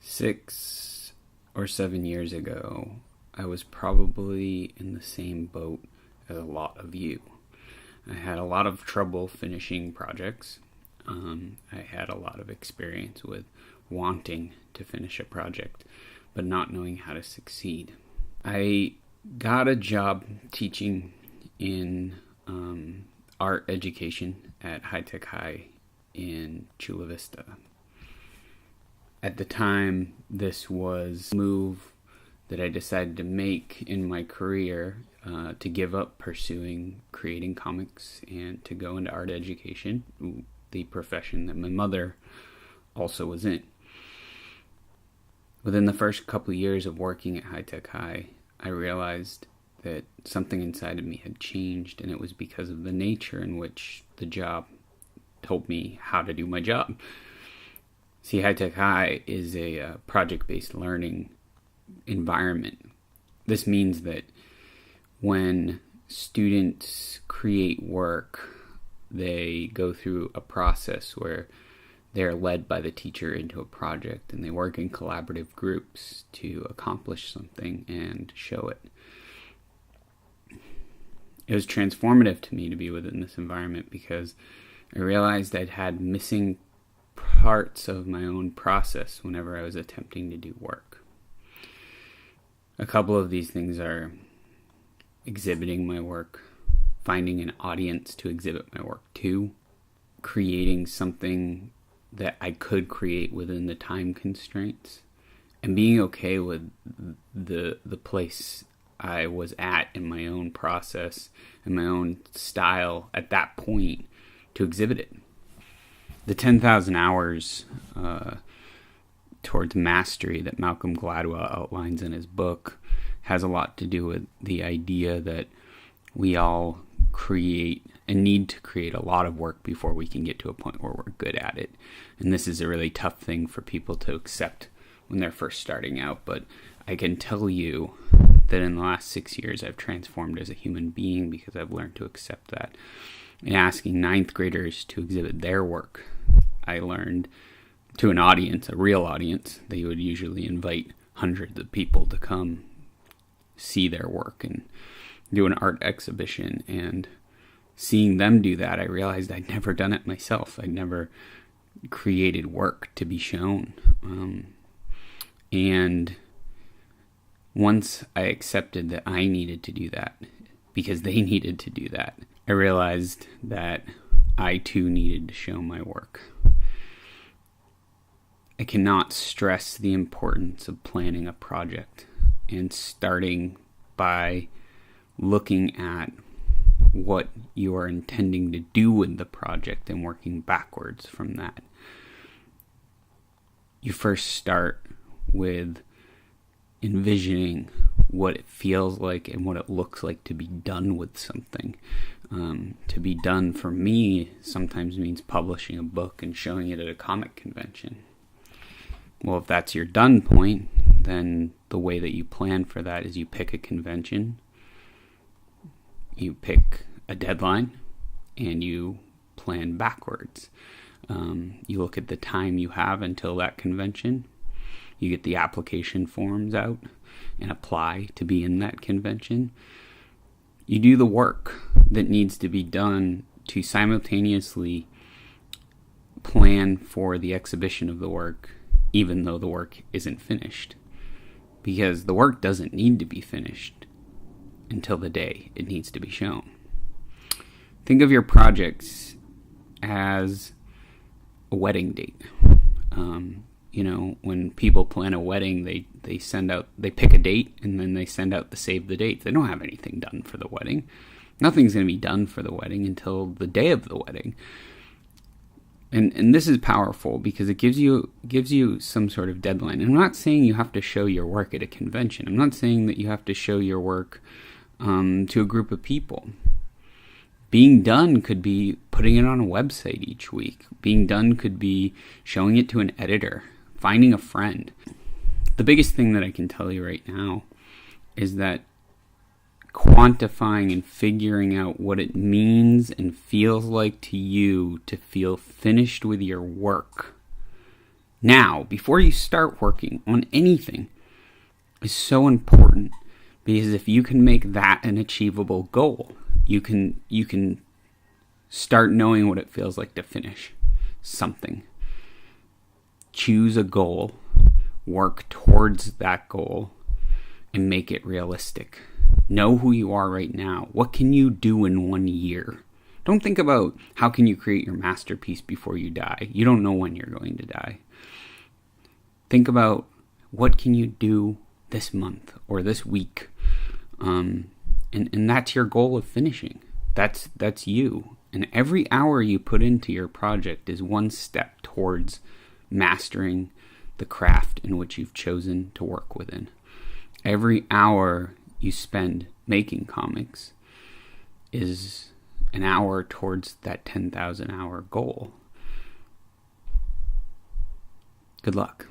6 or 7 years ago, I was probably in the same boat as a lot of you. I had a lot of trouble finishing projects. I had a lot of experience with wanting to finish a project, but not knowing how to succeed. I got a job teaching in art education at High Tech High in Chula Vista. At the time, this was a move that I decided to make in my career to give up pursuing creating comics and to go into art education, the profession that my mother also was in. Within the first couple of years of working at High Tech High, I realized that something inside of me had changed, and it was because of the nature in which the job told me how to do my job. See, High Tech High is a project-based learning environment. This means that when students create work, they go through a process where they're led by the teacher into a project, and they work in collaborative groups to accomplish something and show it. It was transformative to me to be within this environment because I realized I'd had missing parts of my own process whenever I was attempting to do work. A couple of these things are exhibiting my work, finding an audience to exhibit my work to, creating something that I could create within the time constraints, and being okay with the place I was at in my own process and my own style at that point to exhibit it. The 10,000 hours towards mastery that Malcolm Gladwell outlines in his book has a lot to do with the idea that we all create and need to create a lot of work before we can get to a point where we're good at it. And this is a really tough thing for people to accept when they're first starting out. But I can tell you that in the last 6 years, I've transformed as a human being because I've learned to accept that. In asking ninth graders to exhibit their work, I learned to an audience, a real audience, they would usually invite hundreds of people to come see their work and do an art exhibition. And seeing them do that, I realized I'd never done it myself. I'd never created work to be shown. And once I accepted that I needed to do that because they needed to do that, I realized that I too needed to show my work. I cannot stress the importance of planning a project and starting by looking at what you are intending to do with the project and working backwards from that. You first start with envisioning what it feels like and what it looks like to be done with something. To be done for me sometimes means publishing a book and showing it at a comic convention. Well, if that's your done point, then the way that you plan for that is you pick a convention, you pick a deadline, and you plan backwards. You look at the time you have until that convention. You get the application forms out and apply to be in that convention. You do the work that needs to be done to simultaneously plan for the exhibition of the work, even though the work isn't finished. Because the work doesn't need to be finished until the day it needs to be shown. Think of your projects as a wedding date. When people plan a wedding, they pick a date and then they send out the save the dates. They don't have anything done for the wedding. Nothing's going to be done for the wedding until the day of the wedding. And this is powerful because it gives you some sort of deadline. And I'm not saying you have to show your work at a convention. I'm not saying that you have to show your work to a group of people. Being done could be putting it on a website each week. Being done could be showing it to an editor, finding a friend. The biggest thing that I can tell you right now is that quantifying and figuring out what it means and feels like to you to feel finished with your work now, before you start working on anything, is so important, because if you can make that an achievable goal, you can start knowing what it feels like to finish something. Choose a goal, work towards that goal, and make it realistic. Know who you are right now. What can you do in 1 year? Don't think about how can you create your masterpiece before you die. You don't know when you're going to die. Think about what can you do this month or this week. And that's your goal of finishing. That's you. And every hour you put into your project is one step towards mastering the craft in which you've chosen to work within. Every hour you spend making comics is an hour towards that 10,000 hour goal. Good luck.